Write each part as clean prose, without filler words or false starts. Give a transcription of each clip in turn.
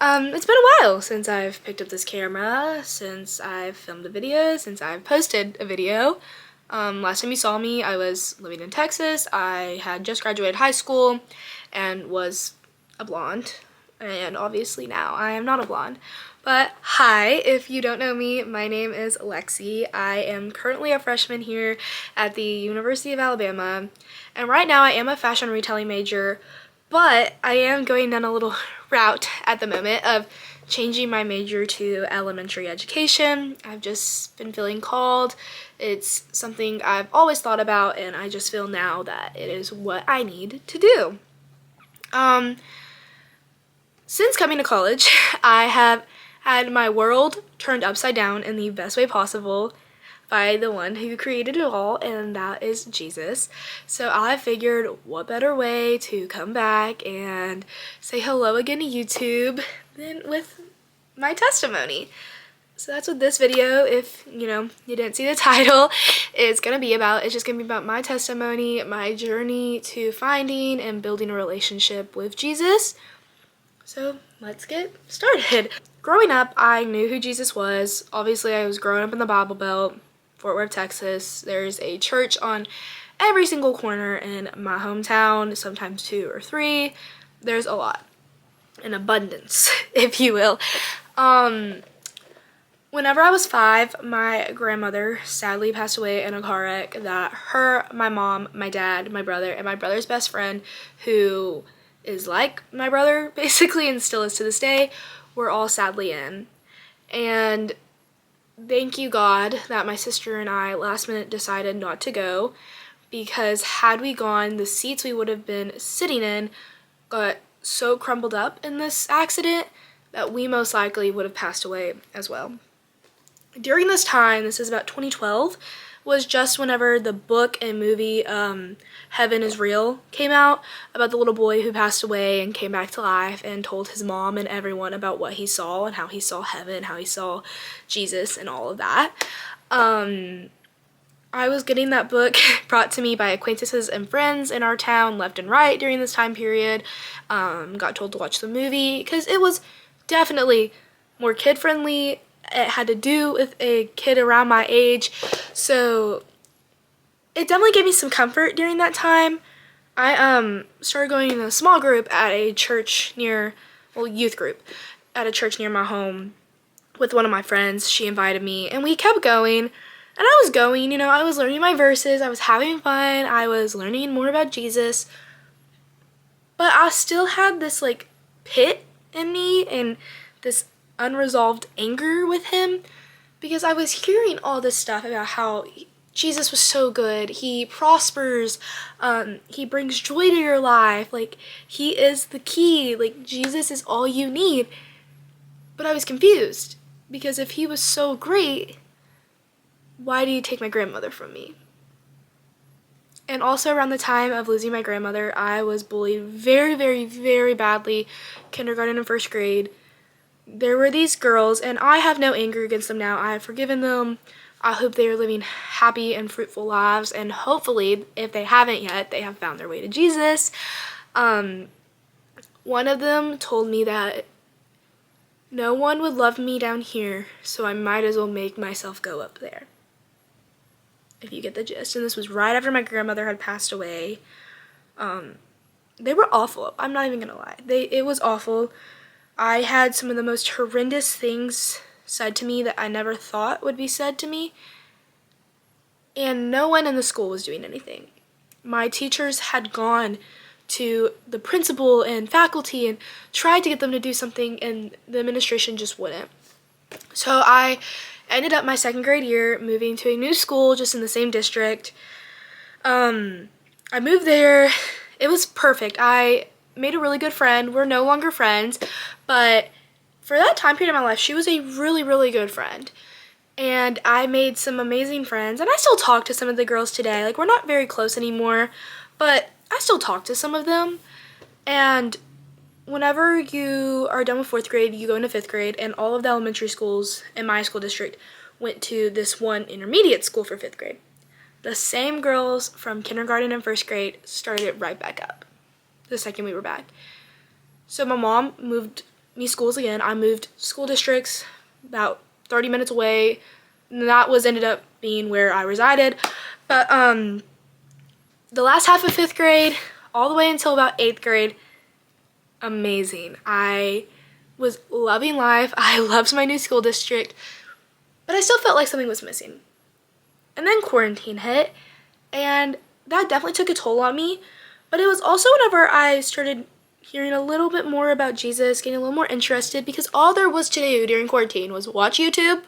It's been a while since I've picked up this camera, since I've filmed a video, since I've posted a video. Last time you saw me, I was living in Texas. I had just graduated high school and was a blonde. And obviously now I am not a blonde. But hi, if you don't know me, my name is Lexi. I am currently a freshman here at the University of Alabama. And right now I am a fashion retailing major, but I am going down a little route at the moment of changing my major to elementary education. I've just been feeling called. It's something I've always thought about, and I just feel now that it is what I need to do. Since coming to college, I have had my world turned upside down in the best way possible by the one who created it all, and that is Jesus. So I figured what better way to come back and say hello again to YouTube than with my testimony. So that's what this video, if you didn't see the title, is gonna be about. It's just gonna be about my testimony, my journey to finding and building a relationship with Jesus. So let's get started. Growing up, I knew who Jesus was. Obviously, I was growing up in the Bible Belt, Fort Worth, Texas. There's a church on every single corner in my hometown, sometimes 2 or 3. There's a lot, an abundance, if you will. Whenever I was 5, my grandmother sadly passed away in a car wreck that her, my mom, my dad, my brother, and my brother's best friend, who is like my brother basically and still is to this day, were all sadly in. And thank you God that my sister and I last minute decided not to go, because had we gone, the seats we would have been sitting in got so crumbled up in this accident that we most likely would have passed away as well. During this time, this is about 2012, was just whenever the book and movie Heaven is Real came out, about the little boy who passed away and came back to life and told his mom and everyone about what he saw and how he saw heaven, how he saw Jesus and all of that. I was getting that book brought to me by acquaintances and friends in our town left and right during this time period. Got told to watch the movie because it was definitely more kid-friendly. It had to do with a kid around my age, so it definitely gave me some comfort during that time. I started going in a small group at a church youth group at a church near my home with one of my friends. She invited me, and we kept going, and I was going, I was learning my verses, I was having fun, I was learning more about Jesus, but I still had this, pit in me, and this unresolved anger with him, because I was hearing all this stuff about how Jesus was so good, he prospers, he brings joy to your life, he is the key, Jesus is all you need. But I was confused, because if he was so great, why did he take my grandmother from me? And also around the time of losing my grandmother, I was bullied very, very, very badly, kindergarten and first grade. There were these girls, and I have no anger against them now. I have forgiven them. I hope they are living happy and fruitful lives, and hopefully, if they haven't yet, they have found their way to Jesus. One of them told me that no one would love me down here, so I might as well make myself go up there. If you get the gist. And this was right after my grandmother had passed away. They were awful. I'm not even gonna lie. It was awful. I had some of the most horrendous things said to me that I never thought would be said to me, and no one in the school was doing anything. My teachers had gone to the principal and faculty and tried to get them to do something, and the administration just wouldn't. So I ended up my 2nd grade year moving to a new school just in the same district. I moved there. It was perfect. I made a really good friend. We're no longer friends, but for that time period in my life, she was a really, really good friend. And I made some amazing friends, and I still talk to some of the girls today. We're not very close anymore, but I still talk to some of them. And whenever you are done with 4th grade, you go into 5th grade, and all of the elementary schools in my school district went to this one intermediate school for 5th grade. The same girls from kindergarten and 1st grade started it right back up the second we were back. So my mom moved me schools again. I moved school districts about 30 minutes away, and that was ended up being where I resided. But the last half of 5th grade, all the way until about 8th grade, amazing. I was loving life. I loved my new school district, but I still felt like something was missing. And then quarantine hit, and that definitely took a toll on me. But it was also whenever I started hearing a little bit more about Jesus, getting a little more interested, because all there was to do during quarantine was watch YouTube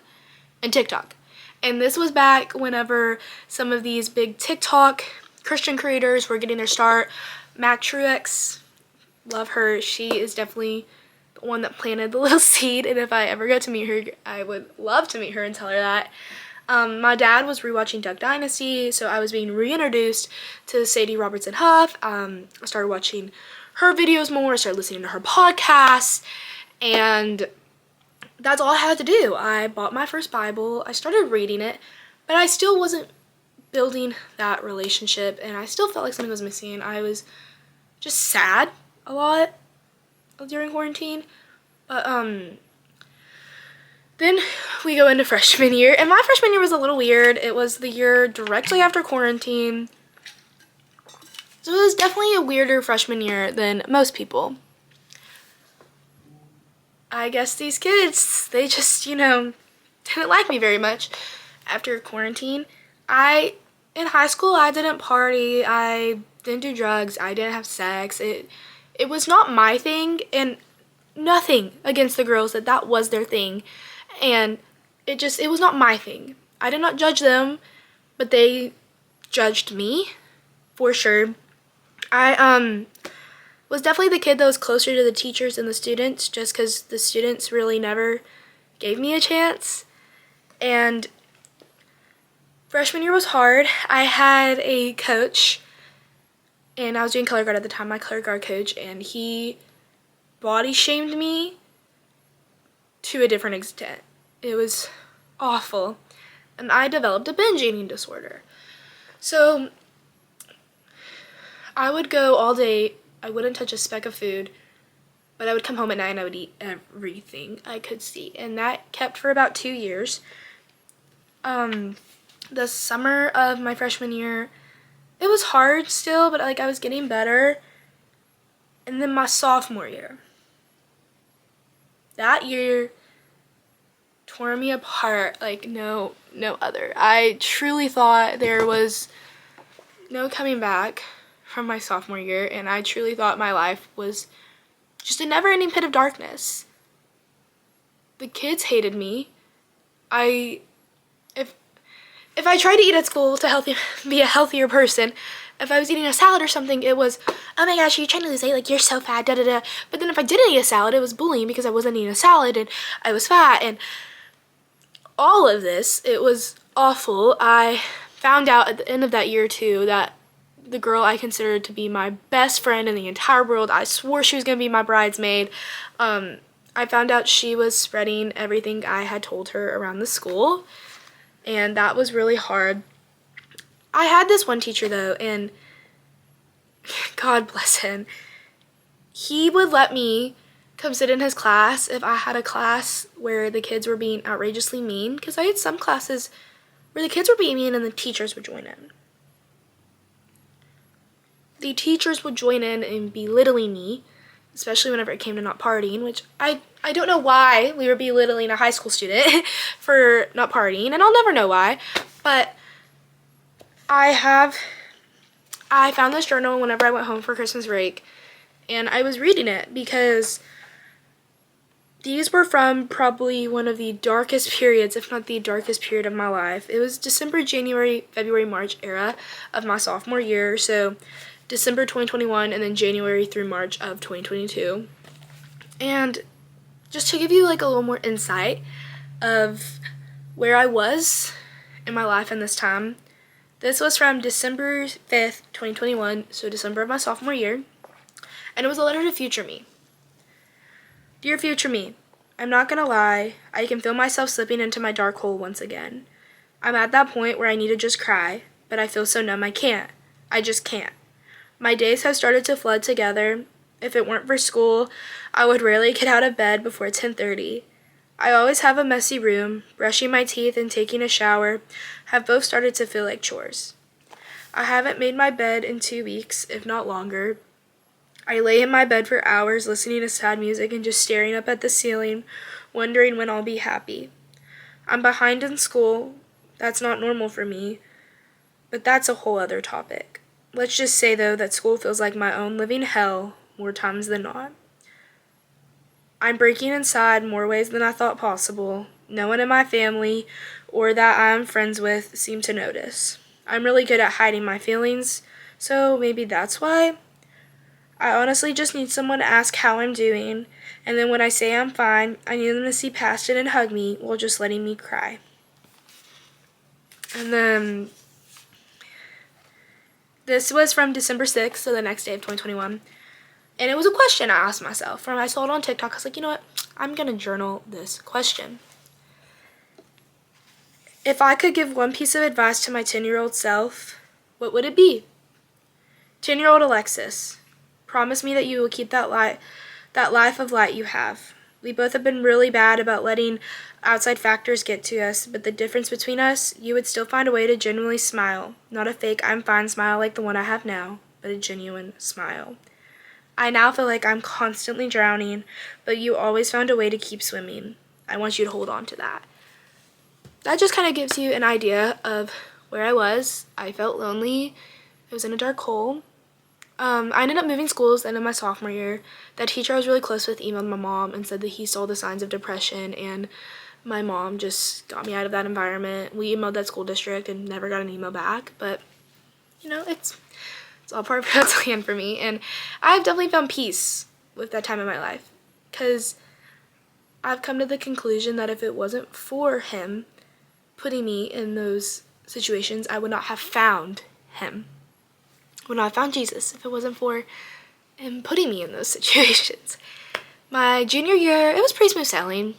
and TikTok. And this was back whenever some of these big TikTok Christian creators were getting their start. Mac Truex, love her. She is definitely the one that planted the little seed, and if I ever get to meet her, I would love to meet her and tell her that. My dad was rewatching Duck Dynasty, so I was being reintroduced to Sadie Robertson Huff. I started watching her videos more, I started listening to her podcasts, and that's all I had to do. I bought my first Bible, I started reading it, but I still wasn't building that relationship, and I still felt like something was missing. I was just sad a lot during quarantine, but then we go into freshman year, and my freshman year was a little weird. It was the year directly after quarantine, so it was definitely a weirder freshman year than most people. I guess these kids, they just, didn't like me very much after quarantine. In high school, I didn't party, I didn't do drugs, I didn't have sex. It was not my thing, and nothing against the girls that was their thing. And it was not my thing. I did not judge them, but they judged me, for sure. I was definitely the kid that was closer to the teachers and the students, just because the students really never gave me a chance. And freshman year was hard. I had a coach, and I was doing color guard at the time, my color guard coach, and he body shamed me to a different extent. It was awful, and I developed a binge eating disorder. So I would go all day, I wouldn't touch a speck of food, but I would come home at night and I would eat everything I could see, and that kept for about 2 years. The summer of my freshman year, it was hard still, but I was getting better. And then my sophomore year, that year tore me apart like no other. I truly thought there was no coming back from my sophomore year, and I truly thought my life was just a never-ending pit of darkness. The kids hated me. If I tried to eat at school to be a healthier person, if I was eating a salad or something, it was, oh my gosh, are you trying to lose weight? Like, you're so fat, da da da. But then if I didn't eat a salad, it was bullying because I wasn't eating a salad and I was fat. And all of this, it was awful. I found out at the end of that year, too, that the girl I considered to be my best friend in the entire world, I swore she was going to be my bridesmaid. I found out she was spreading everything I had told her around the school, and that was really hard. I had this one teacher, though, and God bless him. He would let me come sit in his class if I had a class where the kids were being outrageously mean, because I had some classes where the kids were being mean and the teachers would join in. The teachers would join in and belittling me, especially whenever it came to not partying, which I don't know why we were belittling a high school student for not partying, and I'll never know why, but I found this journal whenever I went home for Christmas break, and I was reading it because these were from probably one of the darkest periods, if not the darkest period of my life. It was December, January, February, March era of my sophomore year, so December 2021 and then January through March of 2022. And just to give you like a little more insight of where I was in my life in this time, this was from December 5th, 2021, so December of my sophomore year, and it was a letter to future me. Dear future me, I'm not gonna lie, I can feel myself slipping into my dark hole once again. I'm at that point where I need to just cry, but I feel so numb I can't. I just can't. My days have started to flood together. If it weren't for school, I would rarely get out of bed before 10:30. I always have a messy room. Brushing my teeth and taking a shower have both started to feel like chores. I haven't made my bed in 2 weeks, if not longer. I lay in my bed for hours listening to sad music and just staring up at the ceiling, wondering when I'll be happy. I'm behind in school. That's not normal for me, but that's a whole other topic. Let's just say, though, that school feels like my own living hell more times than not. I'm breaking inside more ways than I thought possible. No one in my family or that I'm friends with seem to notice. I'm really good at hiding my feelings, so maybe that's why. I honestly just need someone to ask how I'm doing, and then when I say I'm fine, I need them to see past it and hug me while just letting me cry. And then this was from December 6th, so the next day of 2021. And it was a question I asked myself. When I saw it on TikTok, I was like, you know what? I'm going to journal this question. If I could give one piece of advice to my 10-year-old self, what would it be? 10-year-old Alexis, promise me that you will keep that life of light you have. We both have been really bad about letting outside factors get to us, but the difference between us, you would still find a way to genuinely smile. Not a fake I'm fine smile like the one I have now, but a genuine smile. I now feel like I'm constantly drowning, but you always found a way to keep swimming. I want you to hold on to that. That just kind of gives you an idea of where I was. I felt lonely. I was in a dark hole. I ended up moving schools at the end of my sophomore year. That teacher I was really close with emailed my mom and said that he saw the signs of depression, and my mom just got me out of that environment. We emailed that school district and never got an email back, but it's all part of God's plan for me, and I've definitely found peace with that time in my life, because I've come to the conclusion that if it wasn't for him putting me in those situations, I would not have found him. Would not have found Jesus if it wasn't for him putting me in those situations. My junior year, it was pretty smooth sailing.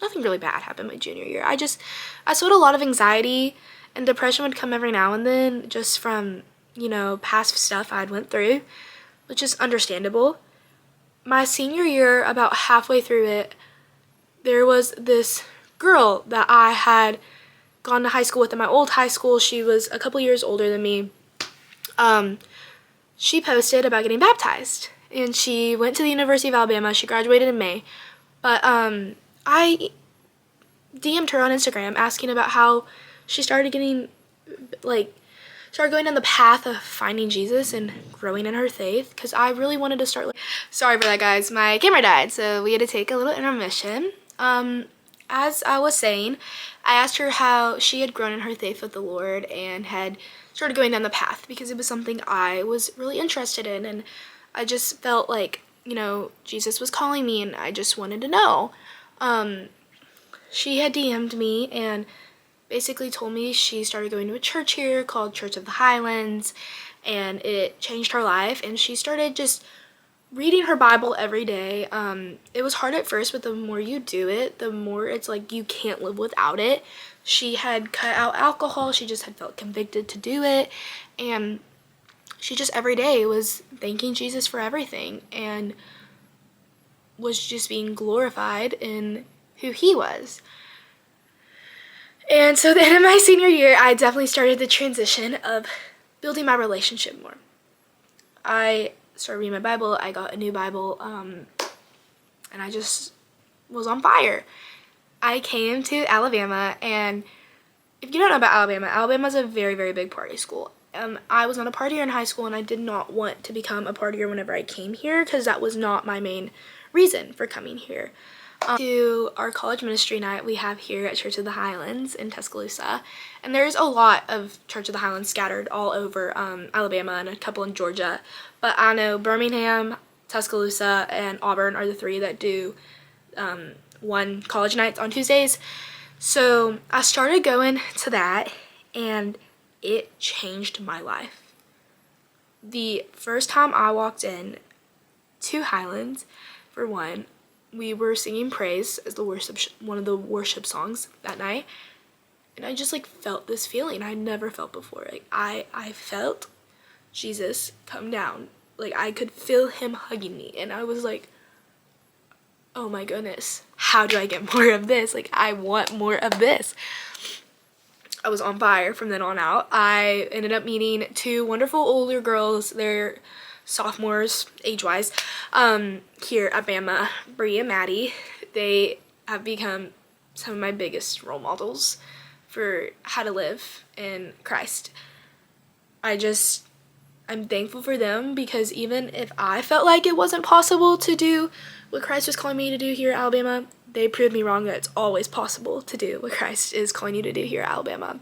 Nothing really bad happened my junior year. I sowed a lot of anxiety, and depression would come every now and then just from, past stuff I'd went through, which is understandable. My senior year, about halfway through it, there was this girl that I had gone to high school with in my old high school. She was a couple years older than me. She posted about getting baptized, and she went to the University of Alabama. She graduated in May, but I DM'd her on Instagram asking about how she started going down the path of finding Jesus and growing in her faith, because I really wanted to start. Sorry for that, guys. My camera died, so we had to take a little intermission. As I was saying, I asked her how she had grown in her faith with the Lord and had started going down the path, because it was something I was really interested in, and I just felt like, Jesus was calling me, and I just wanted to know. She had DM'd me and basically told me she started going to a church here called Church of the Highlands, and it changed her life, and she started just reading her Bible every day. It was hard at first, but the more you do it, the more it's like you can't live without it. She had cut out alcohol. She just had felt convicted to do it, and she just every day was thanking Jesus for everything and was just being glorified in who he was. And so at the end of my senior year, I definitely started the transition of building my relationship more. I started reading my Bible. I got a new Bible, and I just was on fire. I came to Alabama, and if you don't know about Alabama, Alabama's a very, very big party school. I was not a partier in high school, and I did not want to become a partier whenever I came here, because that was not my main reason for coming here. To our college ministry night we have here at Church of the Highlands in Tuscaloosa, and there's a lot of Church of the Highlands scattered all over Alabama and a couple in Georgia, but I know Birmingham, Tuscaloosa, and Auburn are the three that do one college nights on Tuesdays. So I started going to that, and it changed my life. The first time I walked in to Highlands, for one, we were singing praise as one of the worship songs that night, and I just felt this feeling I never felt before. I felt Jesus come down like I could feel him hugging me, and I was like, oh my goodness, how do I get more of this? Like, I want more of this. I was on fire from then on out. I ended up meeting two wonderful older girls. They're sophomores age-wise, here at Bama, Bree and Maddie. They have become some of my biggest role models for how to live in Christ. I'm thankful for them, because even if I felt like it wasn't possible to do what Christ was calling me to do here at Alabama, they proved me wrong, that it's always possible to do what Christ is calling you to do here at Alabama.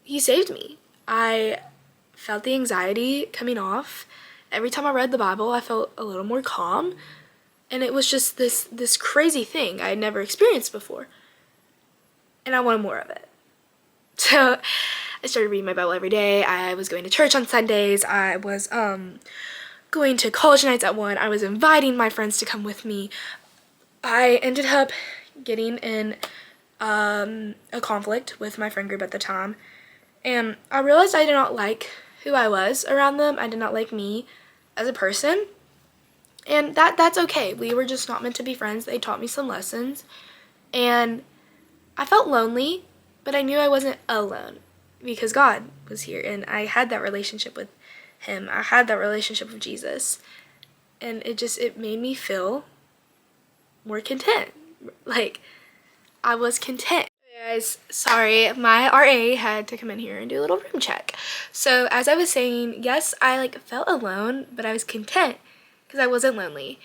He saved me. I felt the anxiety coming off. Every time I read the Bible, I felt a little more calm. And it was just this crazy thing I had never experienced before. And I wanted more of it. So I started reading my Bible every day. I was going to church on Sundays. I was going to college nights at 1. I was inviting my friends to come with me. I ended up getting in a conflict with my friend group at the time. And I realized I did not like who I was around them. I did not like me as a person. And that's okay. We were just not meant to be friends. They taught me some lessons. And I felt lonely, but I knew I wasn't alone, because God was here, and I had that relationship with him. I had that relationship with Jesus. And it made me feel more content. Like, I was content. Guys, sorry, my RA had to come in here and do a little room check. So as I was saying, yes, I felt alone, but I was content because I wasn't lonely.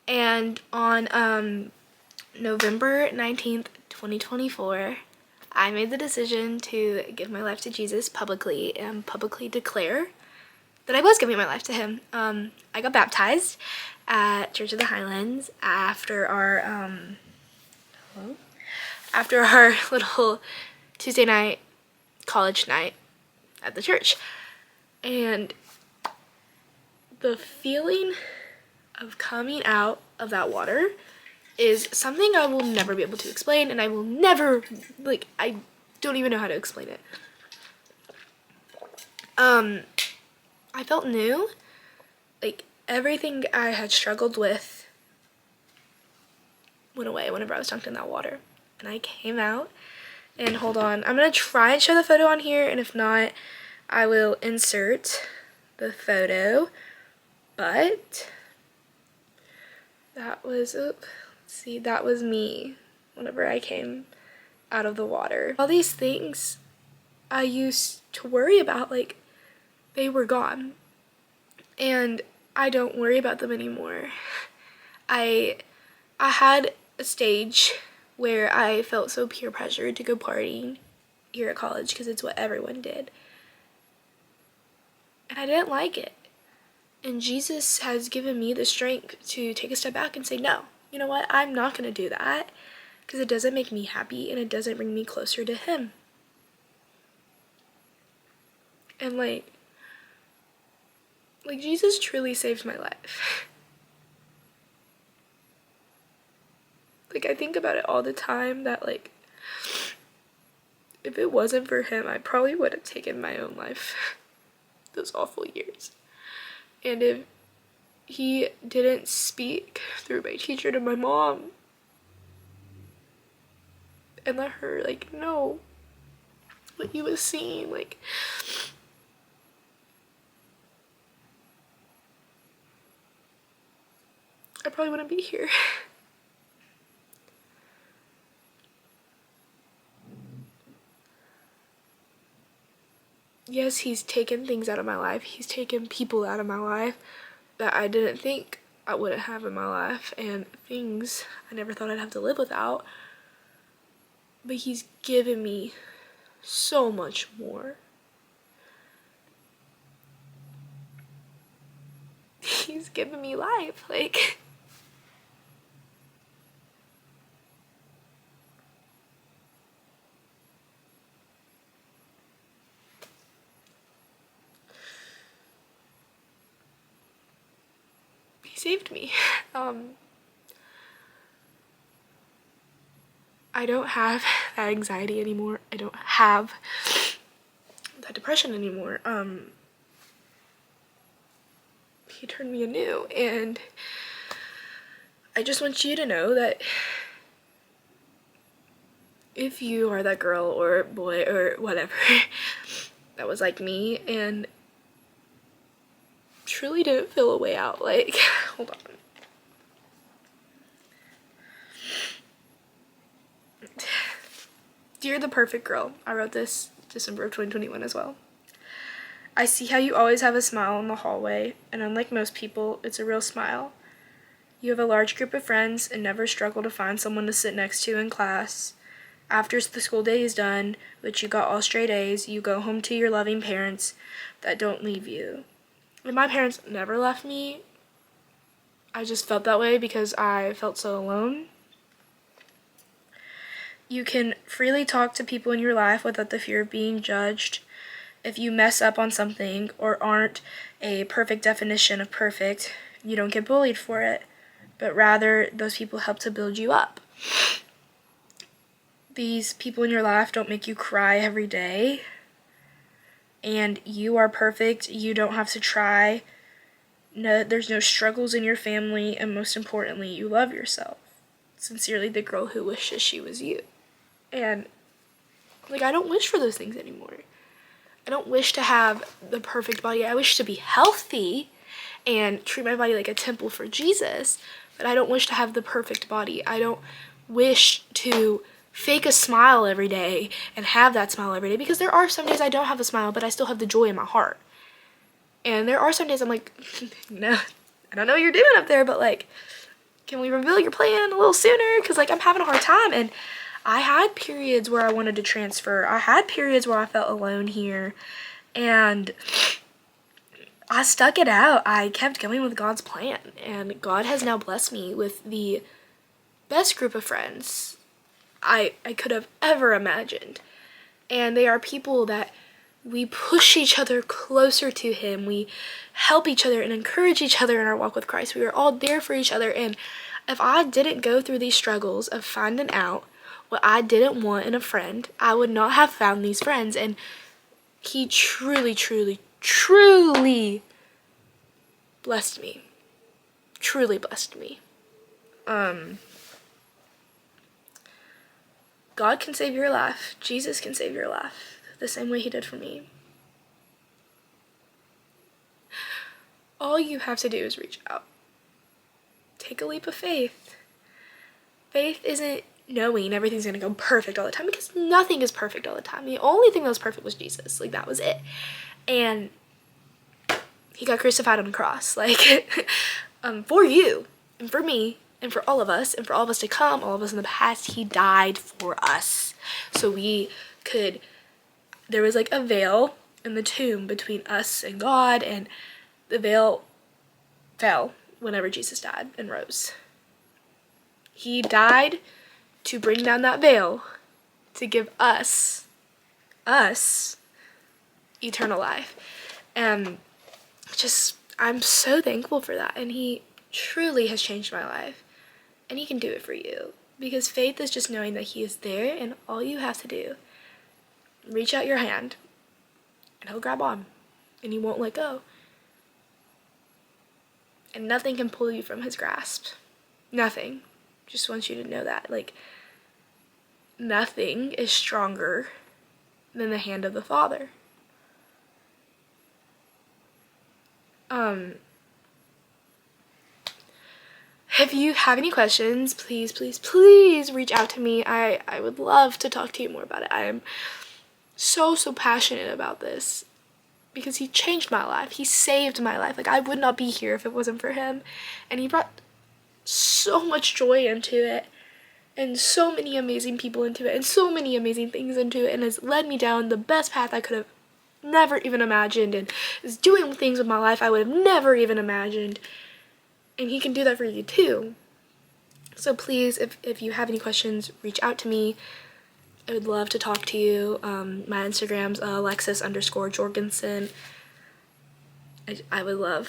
And on November 19th, 2024, I made the decision to give my life to Jesus publicly and publicly declare that I was giving my life to him. I got baptized at Church of the Highlands after our little Tuesday night college night at the church. And the feeling of coming out of that water is something I will never be able to explain, and I will never, I don't even know how to explain it. I felt new. Everything I had struggled with went away whenever I was dunked in that water. And I came out, and hold on, I'm gonna try and show the photo on here, and if not, I will insert the photo. But that was, that was me whenever I came out of the water. All these things I used to worry about, they were gone. And I don't worry about them anymore. I had a stage where I felt so peer pressured to go partying here at college because it's what everyone did. And I didn't like it. And Jesus has given me the strength to take a step back and say, no, you know what? I'm not going to do that, because it doesn't make me happy and it doesn't bring me closer to him. And Jesus truly saved my life. I think about it all the time that if it wasn't for him, I probably would have taken my own life those awful years. And if he didn't speak through my teacher to my mom and let her know what he was seeing, I probably wouldn't be here. Yes, he's taken things out of my life. He's taken people out of my life that I didn't think I wouldn't have in my life, and things I never thought I'd have to live without. But he's given me so much more. He's given me life. He saved me. I don't have that anxiety anymore. I don't have that depression anymore. he turned me anew. And I just want you to know that if you are that girl or boy or whatever that was like me and truly didn't feel a way out, like, hold on. Dear the perfect girl, I wrote this December of 2021 as well. I see how you always have a smile in the hallway, and unlike most people, it's a real smile. You have a large group of friends and never struggle to find someone to sit next to in class. After the school day is done, which you got all straight A's, you go home to your loving parents that don't leave you. And my parents never left me. I just felt that way because I felt so alone. You can freely talk to people in your life without the fear of being judged. If you mess up on something or aren't a perfect definition of perfect, you don't get bullied for it, but rather those people help to build you up. These people in your life don't make you cry every day, and you are perfect. You don't have to try. No, there's no struggles in your family, and most importantly, you love yourself. Sincerely, the girl who wishes she was you. And, like, I don't wish for those things anymore. I don't wish to have the perfect body. I wish to be healthy and treat my body like a temple for Jesus, but I don't wish to have the perfect body. I don't wish to fake a smile every day and have that smile every day, because there are some days I don't have a smile, but I still have the joy in my heart. And there are some days I'm like, no, I don't know what you're doing up there, but, like, can we reveal your plan a little sooner? Because, like, I'm having a hard time. And I had periods where I wanted to transfer. I had periods where I felt alone here, and I stuck it out. I kept going with God's plan, and God has now blessed me with the best group of friends I could have ever imagined. And they are people that we push each other closer to Him. We help each other and encourage each other in our walk with Christ. We are all there for each other. And if I didn't go through these struggles of finding out what I didn't want in a friend, I would not have found these friends. And He truly, truly, truly blessed me. Truly blessed me. God can save your life. Jesus can save your life the same way He did for me. All you have to do is reach out. Take a leap of faith. Faith isn't knowing everything's going to go perfect all the time, because nothing is perfect all the time. The only thing that was perfect was Jesus. Like, that was it. And He got crucified on the cross. Like, for you and for me and for all of us and for all of us to come, all of us in the past, He died for us. So we could, there was like a veil in the tomb between us and God, and the veil fell whenever Jesus died and rose. He died to bring down that veil, to give us eternal life. And just, I'm so thankful for that. And He truly has changed my life. And He can do it for you. Because faith is just knowing that He is there, and all you have to do, reach out your hand, and He'll grab on, and He won't let go. And nothing can pull you from His grasp. Nothing. Just want you to know that. Like, nothing is stronger than the hand of the Father. If you have any questions, please, please, please reach out to me. I would love to talk to you more about it. I am so passionate about this, because He changed my life. He saved my life. Like, I would not be here if it wasn't for Him. And He brought so much joy into it, and so many amazing people into it, and so many amazing things into it, and has led me down the best path I could have never even imagined, and is doing things with my life I would have never even imagined. And He can do that for you too. So please, if you have any questions, reach out to me. I would love to talk to you. My Instagram's Alexis_Jorgensen. I would love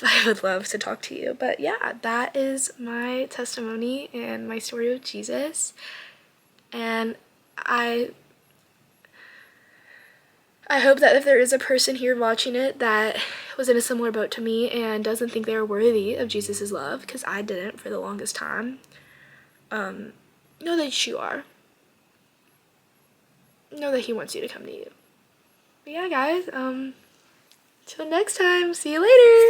to talk to you. But yeah, that is my testimony and my story with Jesus. And I I hope that if there is a person here watching it that was in a similar boat to me and doesn't think they are worthy of Jesus' love, because I didn't for the longest time, know that you are. Know that he wants you to come to you. But yeah, guys, till next time, see you later!